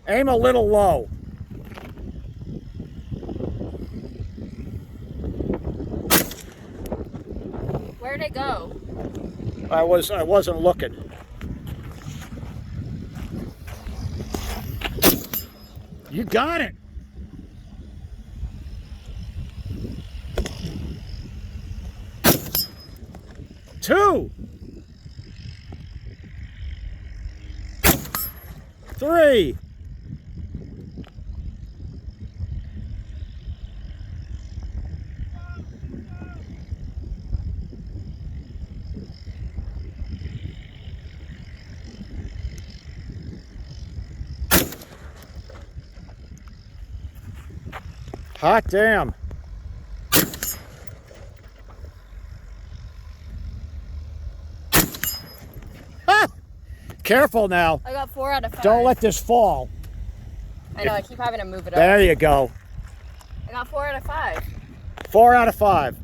Aim a little low. Where'd it go? I wasn't looking. You got it. Two. Three. Hot damn. Ah! Careful now. I got 4 out of 5. Don't let this fall. I know, I keep having to move it up. There you go. I got 4 out of 5. 4 out of 5.